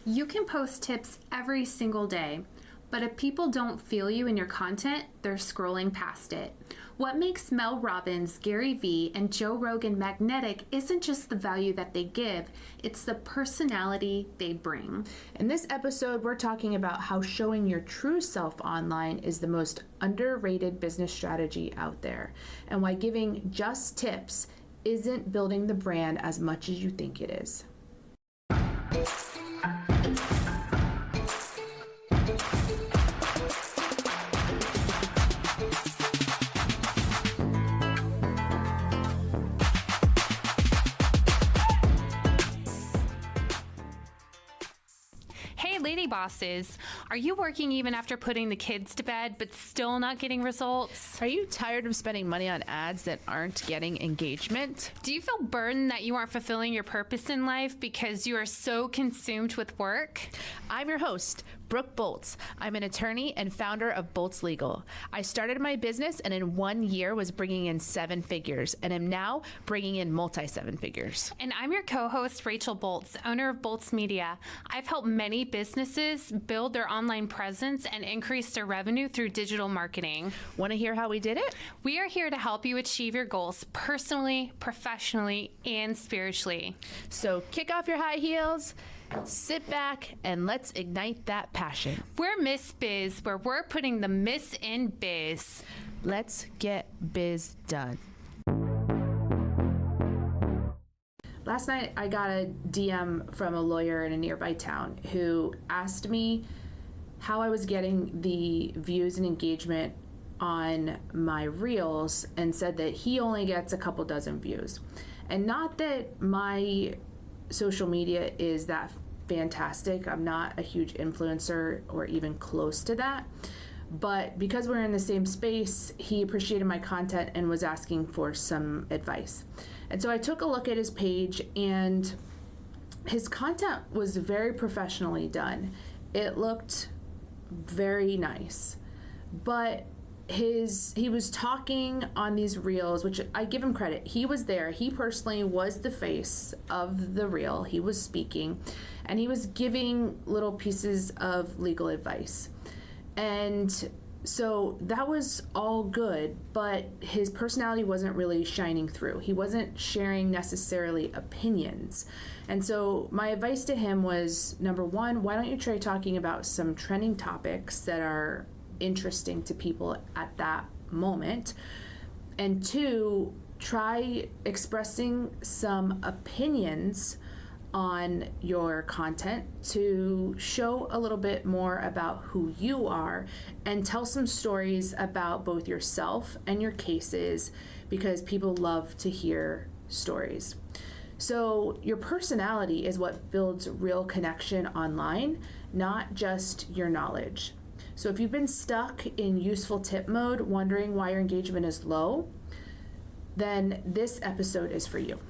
You can post tips every single day, but if people don't feel you in your content, they're scrolling past it. What makes Mel Robbins, Gary Vee, and Joe Rogan magnetic isn't just the value that they give, it's the personality they bring. In this episode, we're talking about how showing your true self online is the most underrated business strategy out there, and why giving just tips isn't building the brand as much as you think it is. Hey, lady bosses, are you working even after putting the kids to bed but still not getting results? Are you tired of spending money on ads that aren't getting engagement? Do you feel burdened that you aren't fulfilling your purpose in life because you are so consumed with work? I'm your host, Brooke Bolts. I'm an attorney and founder of Bolts Legal. I started my business and in 1 year was bringing in 7 figures and am now bringing in multi-7 figures. And I'm your co-host, Rachel Bolts, owner of Bolts Media. I've helped many businesses build their online presence and increase their revenue through digital marketing. Want to hear how we did it? We are here to help you achieve your goals personally, professionally, and spiritually. So kick off your high heels, sit back, and let's ignite that passion. We're Miss Biz, where we're putting the Miss in biz. Let's get biz done. Last night, I got a DM from a lawyer in a nearby town who asked me how I was getting the views and engagement on my reels and said that he only gets a couple dozen views. And not that my social media is that fantastic. I'm not a huge influencer or even close to that. But because we're in the same space, he appreciated my content and was asking for some advice. And so I took a look at his page, and his content was very professionally done. It looked very nice. But he was talking on these reels, which I give him credit. He was there. He personally was the face of the reel. He was speaking, and he was giving little pieces of legal advice. And so that was all good, but his personality wasn't really shining through. He wasn't sharing necessarily opinions. And so my advice to him was, number one, why don't you try talking about some trending topics that are interesting to people at that moment? And two, try expressing some opinions on your content to show a little bit more about who you are and tell some stories about both yourself and your cases, because people love to hear stories. So your personality is what builds real connection online, not just your knowledge. So if you've been stuck in useful tip mode, wondering why your engagement is low, then this episode is for you.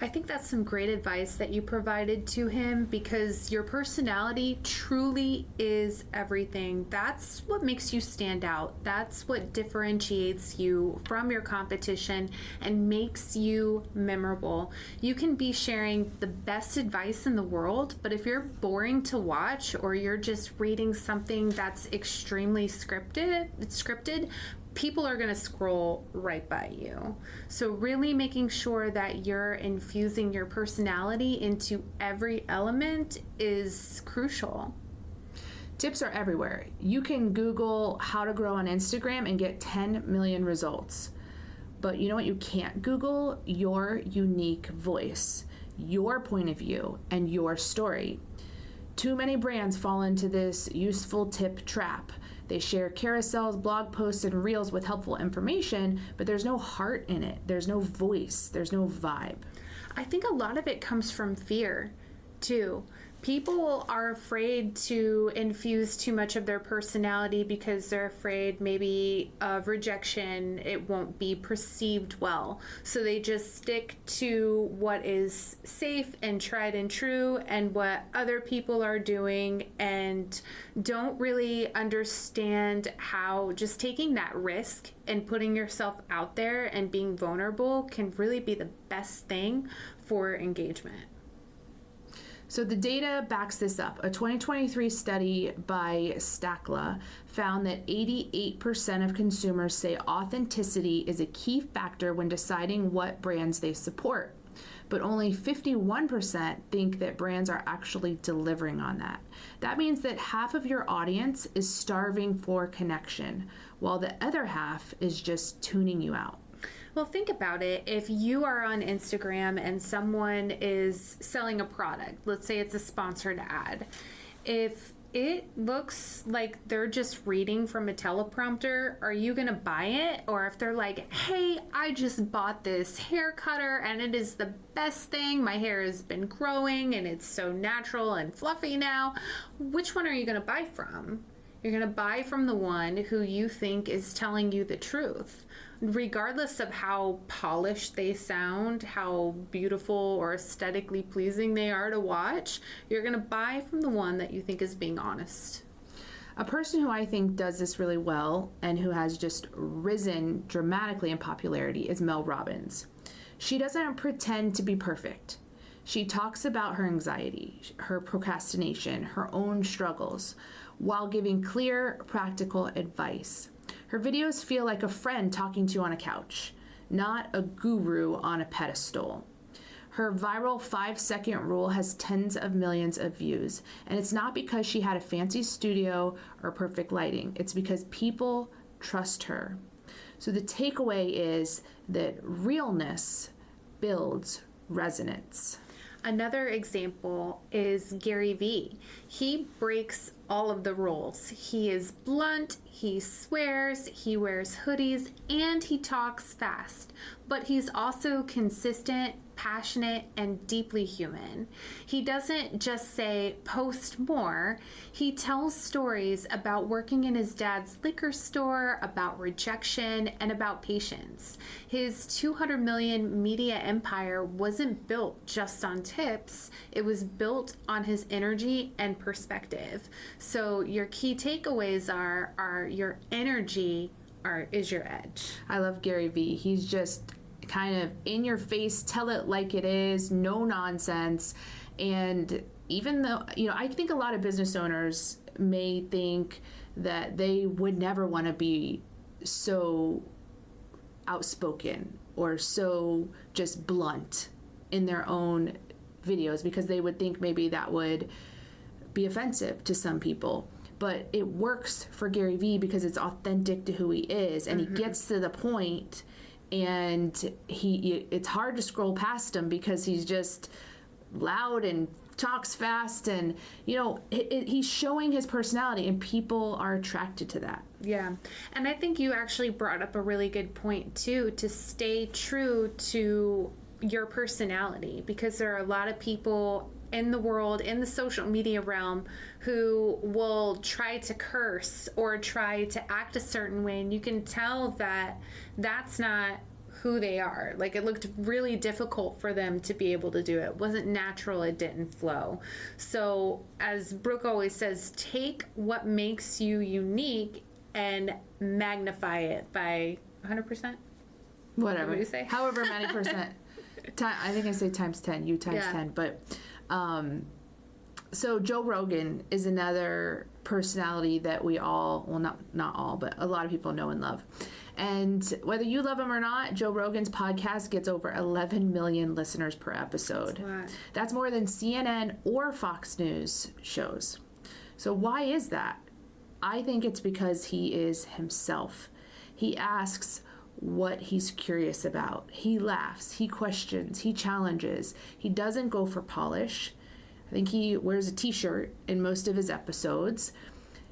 I think that's some great advice that you provided to him, because your personality truly is everything. That's what makes you stand out. That's what differentiates you from your competition and makes you memorable. You can be sharing the best advice in the world, but if you're boring to watch, or you're just reading something that's extremely scripted, people are going to scroll right by you. So really making sure that you're infusing your personality into every element is crucial. Tips are everywhere. You can Google how to grow on Instagram and get 10 million results. But you know what you can't Google? Your unique voice, your point of view, and your story. Too many brands fall into this useful tip trap. They share carousels, blog posts, and reels with helpful information, but there's no heart in it. There's no voice. There's no vibe. I think a lot of it comes from fear, too. People are afraid to infuse too much of their personality because they're afraid maybe of rejection. It won't be perceived well. So they just stick to what is safe and tried and true and what other people are doing, and don't really understand how just taking that risk and putting yourself out there and being vulnerable can really be the best thing for engagement. So the data backs this up. A 2023 study by Stakla found that 88% of consumers say authenticity is a key factor when deciding what brands they support. But only 51% think that brands are actually delivering on that. That means that half of your audience is starving for connection, while the other half is just tuning you out. Well, think about it. If you are on Instagram and someone is selling a product, let's say it's a sponsored ad, if it looks like they're just reading from a teleprompter, are you going to buy it? Or if they're like, hey, I just bought this hair cutter and it is the best thing. My hair has been growing and it's so natural and fluffy now. Which one are you going to buy from? You're going to buy from the one who you think is telling you the truth. Regardless of how polished they sound, how beautiful or aesthetically pleasing they are to watch, you're going to buy from the one that you think is being honest. A person who I think does this really well and who has just risen dramatically in popularity is Mel Robbins. She doesn't pretend to be perfect. She talks about her anxiety, her procrastination, her own struggles, while giving clear, practical advice. Her videos feel like a friend talking to you on a couch, not a guru on a pedestal. Her viral 5-second rule has tens of millions of views, and it's not because she had a fancy studio or perfect lighting. It's because people trust her. So the takeaway is that realness builds resonance. Another example is Gary Vee. He breaks all of the rules. He is blunt, he swears, he wears hoodies, and he talks fast. But he's also consistent, passionate, and deeply human. He doesn't just say, post more. He tells stories about working in his dad's liquor store, about rejection, and about patience. His 200 million media empire wasn't built just on tips. It was built on his energy and perspective. So your key takeaways are your energy is your edge. I love Gary Vee. He's just kind of in your face, tell it like it is, no nonsense. And even though, I think a lot of business owners may think that they would never want to be so outspoken or so just blunt in their own videos because they would think maybe that would be offensive to some people. But it works for Gary Vee because it's authentic to who he is, and he gets to the point, and it's hard to scroll past him because he's just loud and talks fast, and he's showing his personality, and people are attracted to that. Yeah, and I think you actually brought up a really good point too, to stay true to your personality, because there are a lot of people in the world, in the social media realm, who will try to curse or try to act a certain way, and you can tell that that's not who they are. Like, it looked really difficult for them to be able to do it. It wasn't natural, it didn't flow. So as Brooke always says, take what makes you unique and magnify it by 100%. Whatever. What do you say? However many percent. I think I say times 10, you times 10. But so Joe Rogan is another personality that we all, well, not all, but a lot of people know and love. And whether you love him or not, Joe Rogan's podcast gets over 11 million listeners per episode. That's more than CNN or Fox News shows. So why is that? I think it's because he is himself. He asks what he's curious about. He laughs, he questions, he challenges. He doesn't go for polish. I think he wears a t-shirt in most of his episodes.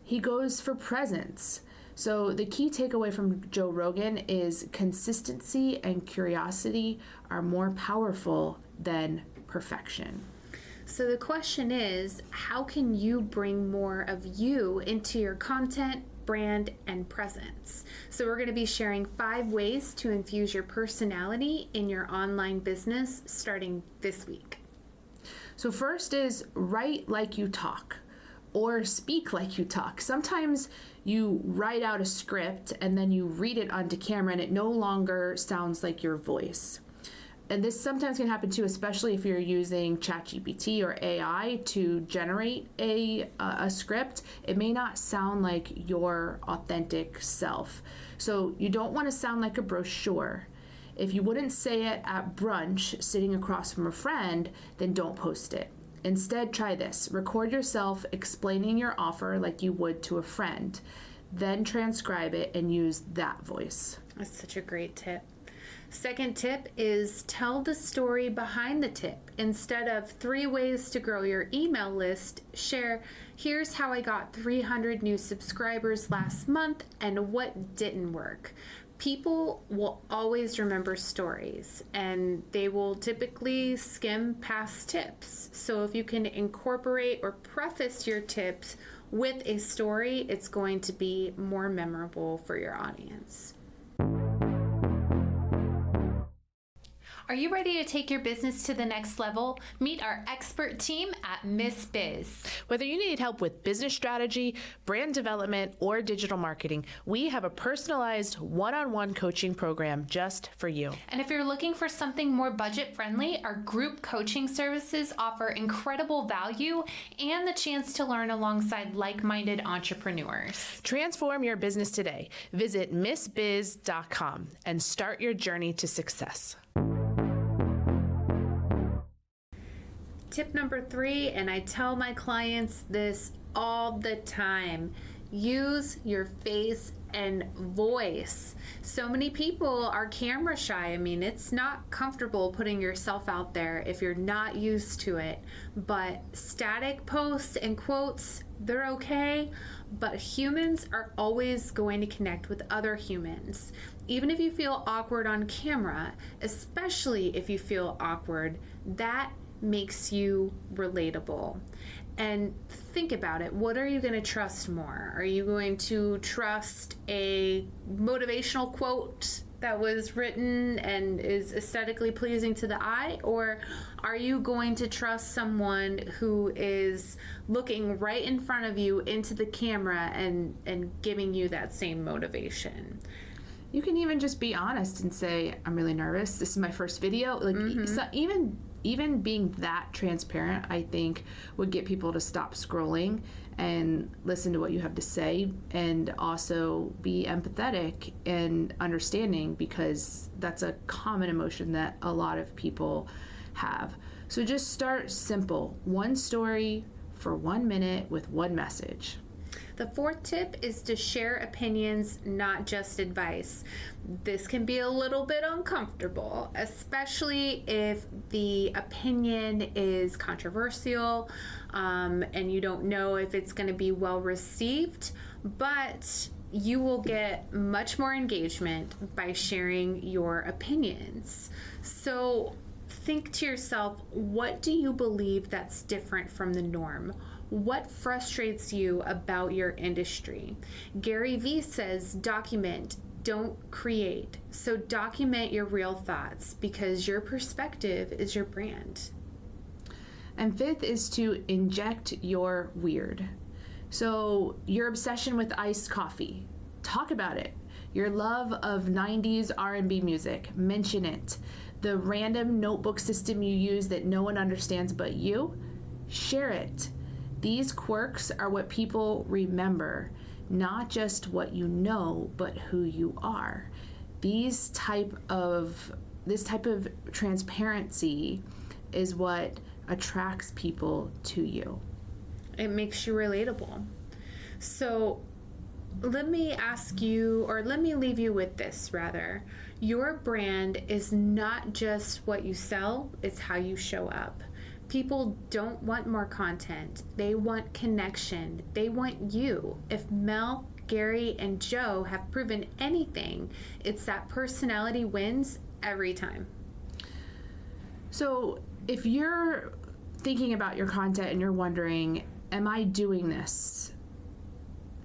He goes for presence. So the key takeaway from Joe Rogan is consistency and curiosity are more powerful than perfection. So the question is, how can you bring more of you into your content, brand, and presence? So we're going to be sharing 5 ways to infuse your personality in your online business starting this week. So first is write like you talk, or speak like you talk. Sometimes you write out a script and then you read it onto camera and it no longer sounds like your voice. and this sometimes can happen too, especially if you're using ChatGPT or AI to generate a script. It may not sound like your authentic self. So you don't want to sound like a brochure. If you wouldn't say it at brunch sitting across from a friend, then don't post it. Instead, try this. Record yourself explaining your offer like you would to a friend. Then transcribe it and use that voice. That's such a great tip. Second tip is tell the story behind the tip. Instead of 3 ways to grow your email list, share, here's how I got 300 new subscribers last month and what didn't work. People will always remember stories, and they will typically skim past tips. So if you can incorporate or preface your tips with a story, it's going to be more memorable for your audience. Are you ready to take your business to the next level? Meet our expert team at Miss Biz. Whether you need help with business strategy, brand development, or digital marketing, we have a personalized one-on-one coaching program just for you. And if you're looking for something more budget-friendly, our group coaching services offer incredible value and the chance to learn alongside like-minded entrepreneurs. Transform your business today. Visit missbiz.com and start your journey to success. Tip number 3, and I tell my clients this all the time, use your face and voice. So many people are camera shy. I mean, it's not comfortable putting yourself out there if you're not used to it. But static posts and quotes, they're okay. But humans are always going to connect with other humans. Even if you feel awkward on camera, especially if you feel awkward, that makes you relatable. And think about it. What are you going to trust more? Are you going to trust a motivational quote that was written and is aesthetically pleasing to the eye? Or are you going to trust someone who is looking right in front of you into the camera and giving you that same motivation? You can even just be honest and say, I'm really nervous. This is my first video. So even being that transparent, I think, would get people to stop scrolling and listen to what you have to say, and also be empathetic and understanding, because that's a common emotion that a lot of people have. So just start simple. One story for 1 minute with one message. The 4th tip is to share opinions, not just advice. This can be a little bit uncomfortable, especially if the opinion is controversial, and you don't know if it's going to be well received, but you will get much more engagement by sharing your opinions. So think to yourself, what do you believe that's different from the norm? What frustrates you about your industry? Gary Vee says, document, don't create. So document your real thoughts, because your perspective is your brand. And 5th is to inject your weird. So your obsession with iced coffee, talk about it. Your love of 90s R&B music, mention it. The random notebook system you use that no one understands but you, share it. These quirks are what people remember, not just what you know, but who you are. This type of transparency is what attracts people to you. It makes you relatable. So let me ask you, or let me leave you with this rather. Your brand is not just what you sell, it's how you show up. People don't want more content. They want connection. They want you. If Mel, Gary, and Joe have proven anything, it's that personality wins every time. So if you're thinking about your content and you're wondering, am I doing this?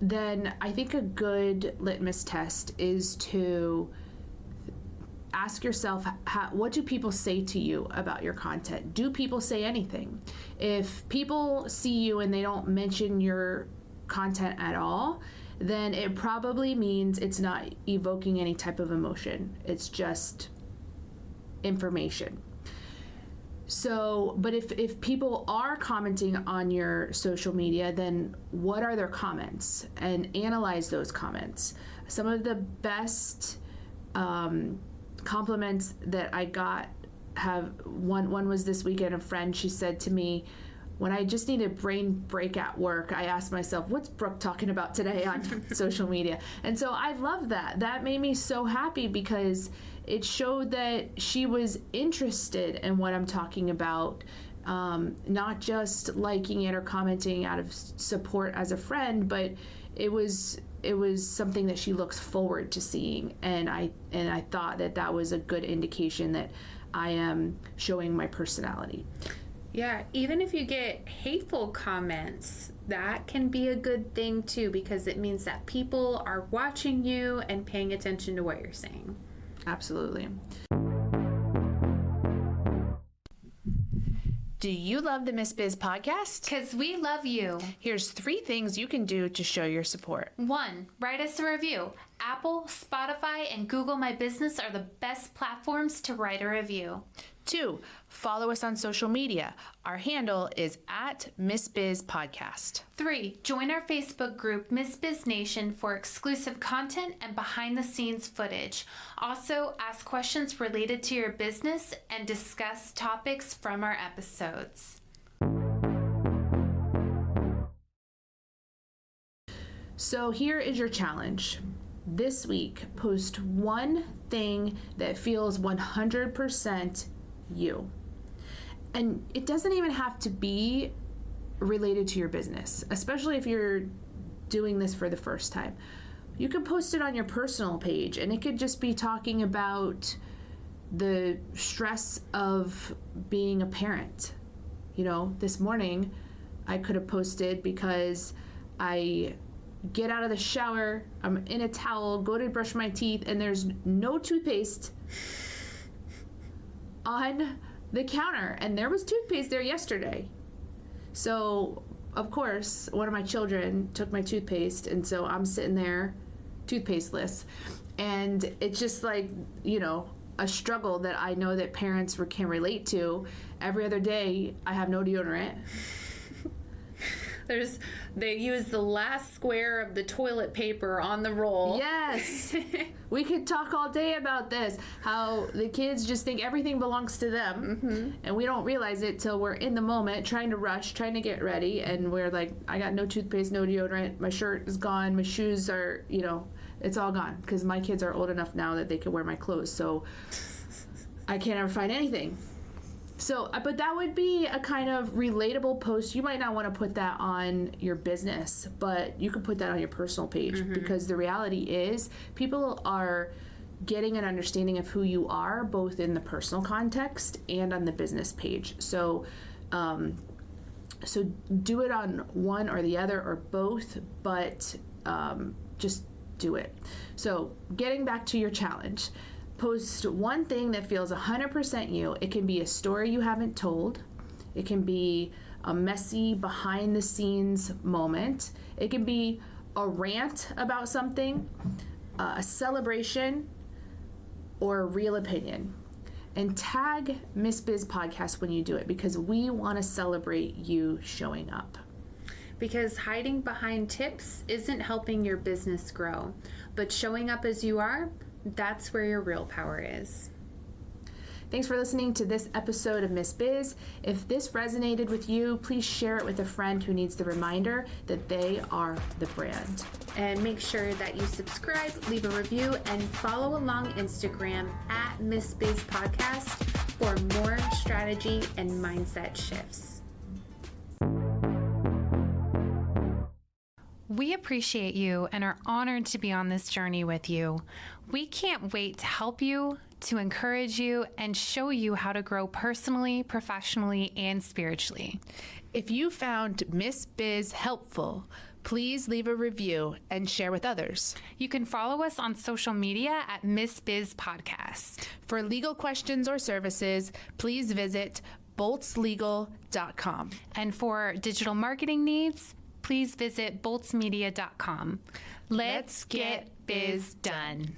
Then I think a good litmus test is to ask yourself, what do people say to you about your content? Do people say anything? If people see you and they don't mention your content at all, then it probably means it's not evoking any type of emotion. It's just information. So, but if people are commenting on your social media, then what are their comments? And analyze those comments. Some of the best compliments that I got one was this weekend. A friend, she said to me, when I just need a brain break at work, I ask myself, what's Brooke talking about today on social media? And so I love that. That made me so happy because it showed that she was interested in what I'm talking about, not just liking it or commenting out of support as a friend, but it was something that she looks forward to seeing. And I thought that was a good indication that I am showing my personality. Yeah, even if you get hateful comments, that can be a good thing too, because it means that people are watching you and paying attention to what you're saying. Absolutely. Do you love the Miss Biz podcast? Because we love you. Here's 3 things you can do to show your support. 1, write us a review. Apple, Spotify, and Google My Business are the best platforms to write a review. 2, follow us on social media. Our handle is @MissBizPodcast. 3, join our Facebook group, Miss Biz Nation, for exclusive content and behind-the-scenes footage. Also, ask questions related to your business and discuss topics from our episodes. So here is your challenge. This week, post one thing that feels 100% you. And it doesn't even have to be related to your business, especially if you're doing this for the first time. You can post it on your personal page, and it could just be talking about the stress of being a parent. You know, this morning I could have posted because I get out of the shower, I'm in a towel, go to brush my teeth, and there's no toothpaste on the counter, and there was toothpaste there yesterday. So of course one of my children took my toothpaste, and so I'm sitting there toothpasteless, and it's just like, you know, a struggle that I know that parents can relate to. Every other day I have no deodorant. They use the last square of the toilet paper on the roll. Yes. We could talk all day about this, how the kids just think everything belongs to them, and we don't realize it till we're in the moment, trying to rush, trying to get ready, and we're like, I got no toothpaste, no deodorant, my shirt is gone, my shoes are, you know, it's all gone, because my kids are old enough now that they can wear my clothes, so I can't ever find anything. So, but that would be a kind of relatable post. You might not want to put that on your business, but you can put that on your personal page, because the reality is people are getting an understanding of who you are, both in the personal context and on the business page. So, so do it on one or the other or both, but just do it. So getting back to your challenge. Post one thing that feels 100% you. It can be a story you haven't told. It can be a messy behind the scenes moment. It can be a rant about something, a celebration, or a real opinion. And tag Miss Biz Podcast when you do it, because we want to celebrate you showing up. Because hiding behind tips isn't helping your business grow, but showing up as you are, that's where your real power is. Thanks for listening to this episode of Miss Biz. If this resonated with you, please share it with a friend who needs the reminder that they are the brand. And make sure that you subscribe, leave a review, and follow along Instagram @Miss Biz Podcast for more strategy and mindset shifts. We appreciate you and are honored to be on this journey with you. We can't wait to help you, to encourage you, and show you how to grow personally, professionally, and spiritually. If you found Miss Biz helpful, please leave a review and share with others. You can follow us on social media @Miss Biz Podcast. For legal questions or services, please visit boltslegal.com. And for digital marketing needs, please visit boltsmedia.com. Let's get biz done.